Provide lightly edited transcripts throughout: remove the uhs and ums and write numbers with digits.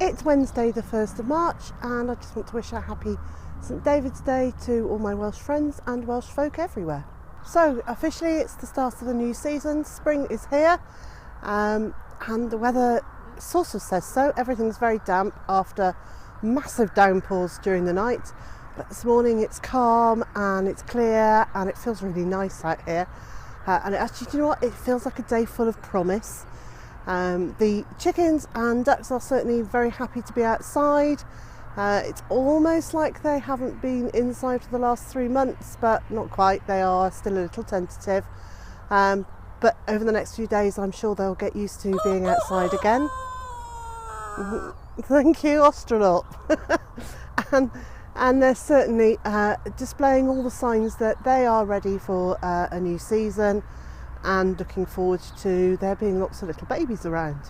It's Wednesday the 1st of March and I just want to wish a happy St David's Day to all my Welsh friends and Welsh folk everywhere. So officially it's the start of the new season, spring is here and the weather sort of says so. Everything's very damp after massive downpours during the night, but this morning it's calm and it's clear and it feels really nice out here. And actually, do you know what? It feels like a day full of promise. The chickens and ducks are certainly very happy to be outside. It's almost like they haven't been inside for the last 3 months, but not quite. They are still a little tentative. But over the next few days, I'm sure they'll get used to being outside again. Thank you, Australorp. And they're certainly displaying all the signs that they are ready for a new season and looking forward to there being lots of little babies around.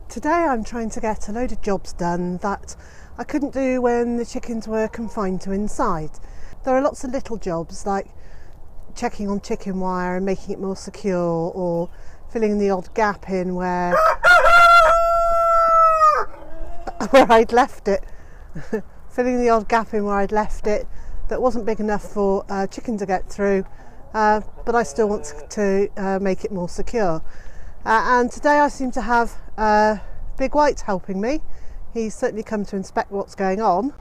Today I'm trying to get a load of jobs done that I couldn't do when the chickens were confined to inside. There are lots of little jobs like checking on chicken wire and making it more secure, or filling the odd gap in where I'd left it. Filling the odd gap in where I'd left it that wasn't big enough for chicken to get through, but I still want to make it more secure. And today I seem to have Big White helping me. He's certainly come to inspect what's going on.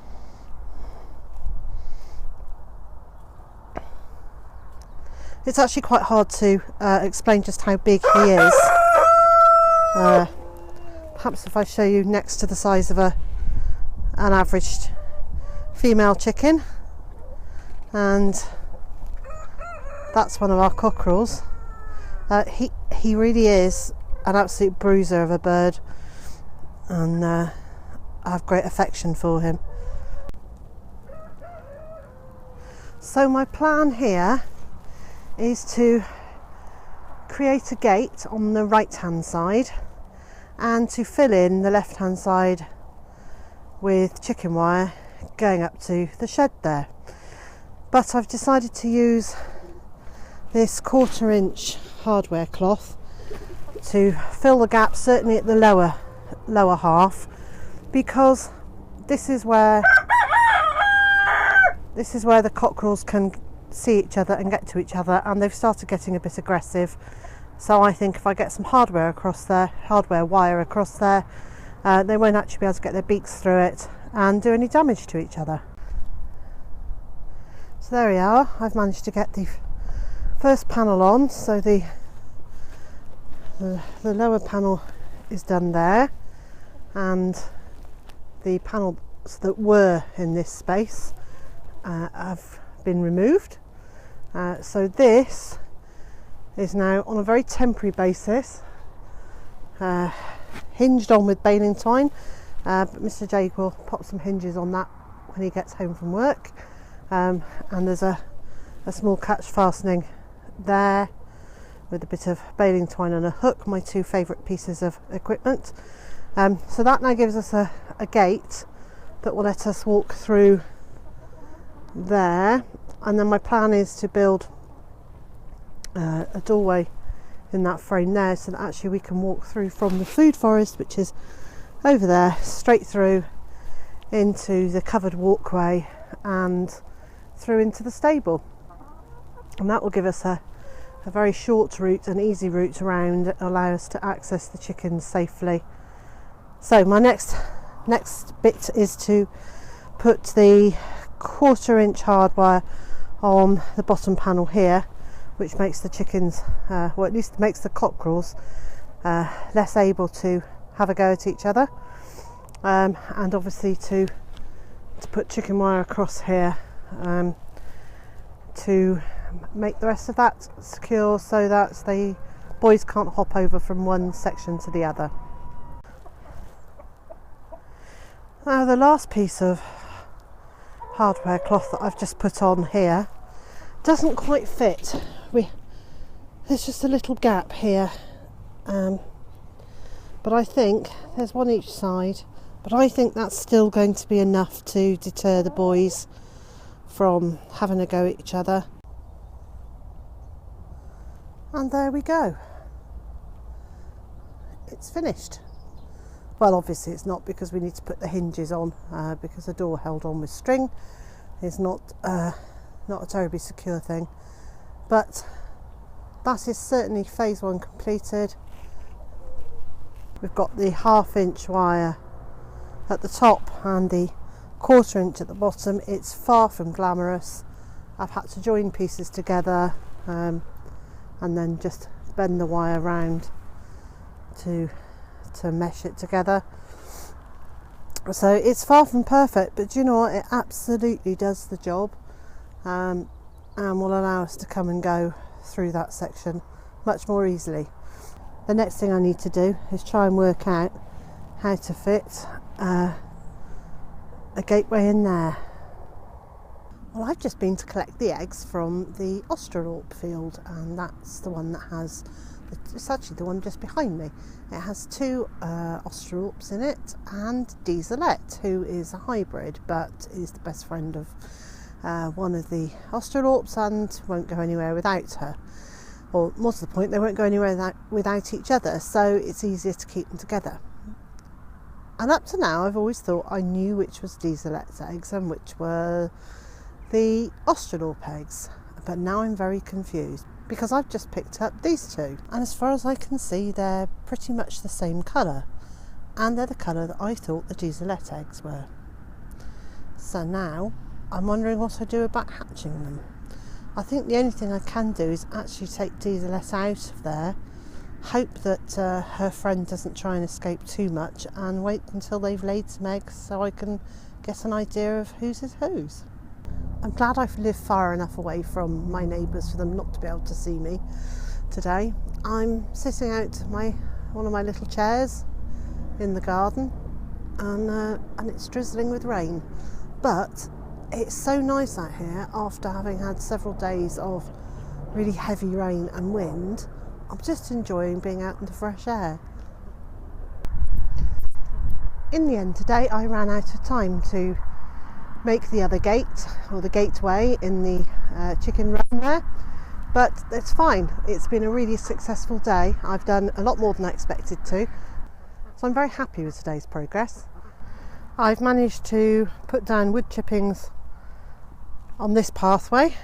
It's actually quite hard to explain just how big he is. Perhaps if I show you next to the size of an average female chicken, and that's one of our cockerels. He really is an absolute bruiser of a bird, and I have great affection for him. So my plan here is to create a gate on the right hand side and to fill in the left hand side with chicken wire going up to the shed there. But I've decided to use this 1/4 inch hardware cloth to fill the gap, certainly at the lower half, because this is where the cockerels can see each other and get to each other, and they've started getting a bit aggressive. So I think if I get some hardware wire across there, they won't actually be able to get their beaks through it and do any damage to each other. So there we are. I've managed to get the first panel on, so the lower panel is done there, and the panels that were in this space have been removed. So this is now on a very temporary basis, hinged on with baling twine, but Mr. Jake will pop some hinges on that when he gets home from work, and there's a small catch fastening there with a bit of baling twine and a hook, my two favourite pieces of equipment. So that now gives us a gate that will let us walk through there, and then my plan is to build a doorway in that frame there, so that actually we can walk through from the food forest, which is over there, straight through into the covered walkway and through into the stable, and that will give us a very short route, an easy route around, and allow us to access the chickens safely. So my next bit is to put the 1/4 inch hardwire on the bottom panel here, which makes the chickens, or at least makes the cockerels less able to have a go at each other, and obviously to put chicken wire across here to make the rest of that secure so that the boys can't hop over from one section to the other. Now the last piece of hardware cloth that I've just put on here doesn't quite fit. There's just a little gap here, but I think there's one each side, but I think that's still going to be enough to deter the boys from having a go at each other. And there we go, it's finished. Well, obviously it's not, because we need to put the hinges on, because the door held on with string is not a terribly secure thing. But that is certainly phase one completed. We've got the 1/2 inch wire at the top and the 1/4 inch at the bottom. It's far from glamorous. I've had to join pieces together and then just bend the wire round to mesh it together. So it's far from perfect, but do you know what, it absolutely does the job, and will allow us to come and go through that section much more easily. The next thing I need to do is try and work out how to fit a gateway in there. Well, I've just been to collect the eggs from the Australorp field, and that's the one that has, it's actually the one just behind me. It has 2 Australorps in it, and Dieselette, who is a hybrid but is the best friend of one of the Australorps and won't go anywhere without her. Or more to the point, they won't go anywhere without each other, so it's easier to keep them together. And up to now I've always thought I knew which was Dieselette's eggs and which were the Australorp eggs, but now I'm very confused because I've just picked up these 2, and as far as I can see they're pretty much the same colour, and they're the colour that I thought the Dieselette eggs were. So now I'm wondering what I do about hatching them. I think the only thing I can do is actually take Dieselette out of there, hope that her friend doesn't try and escape too much, and wait until they've laid some eggs so I can get an idea of whose is whose. I'm glad I've lived far enough away from my neighbours for them not to be able to see me today. I'm sitting out one of my little chairs in the garden, and it's drizzling with rain, but it's so nice out here after having had several days of really heavy rain and wind. I'm just enjoying being out in the fresh air. In the end today I ran out of time to make the other gate, or the gateway in the chicken run there, but it's fine. It's been a really successful day. I've done a lot more than I expected to, so I'm very happy with today's progress. I've managed to put down wood chippings on this pathway,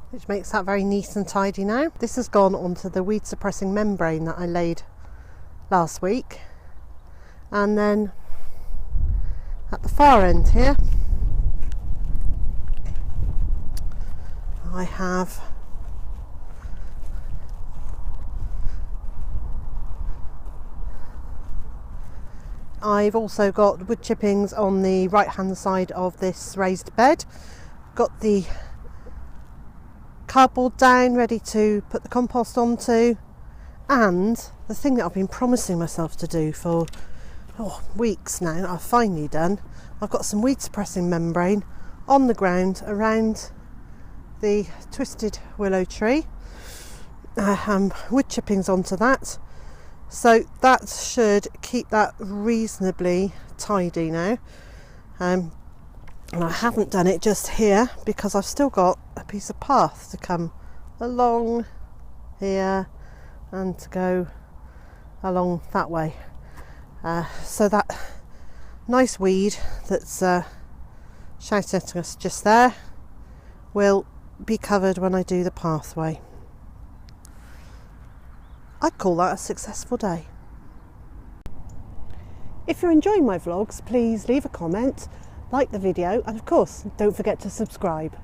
which makes that very neat and tidy now. This has gone onto the weed suppressing membrane that I laid last week, and then at the far end here I've also got wood chippings on the right hand side of this raised bed. Got the cardboard down ready to put the compost onto, and the thing that I've been promising myself to do for weeks now, I've finally done. I've got some weed suppressing membrane on the ground around the twisted willow tree, wood chippings onto that, so that should keep that reasonably tidy now. And I haven't done it just here because I've still got a piece of path to come along here and to go along that way. So that nice weed that's shouting at us just there will be covered when I do the pathway. I'd call that a successful day. If you're enjoying my vlogs, please leave a comment, like the video, and of course don't forget to subscribe.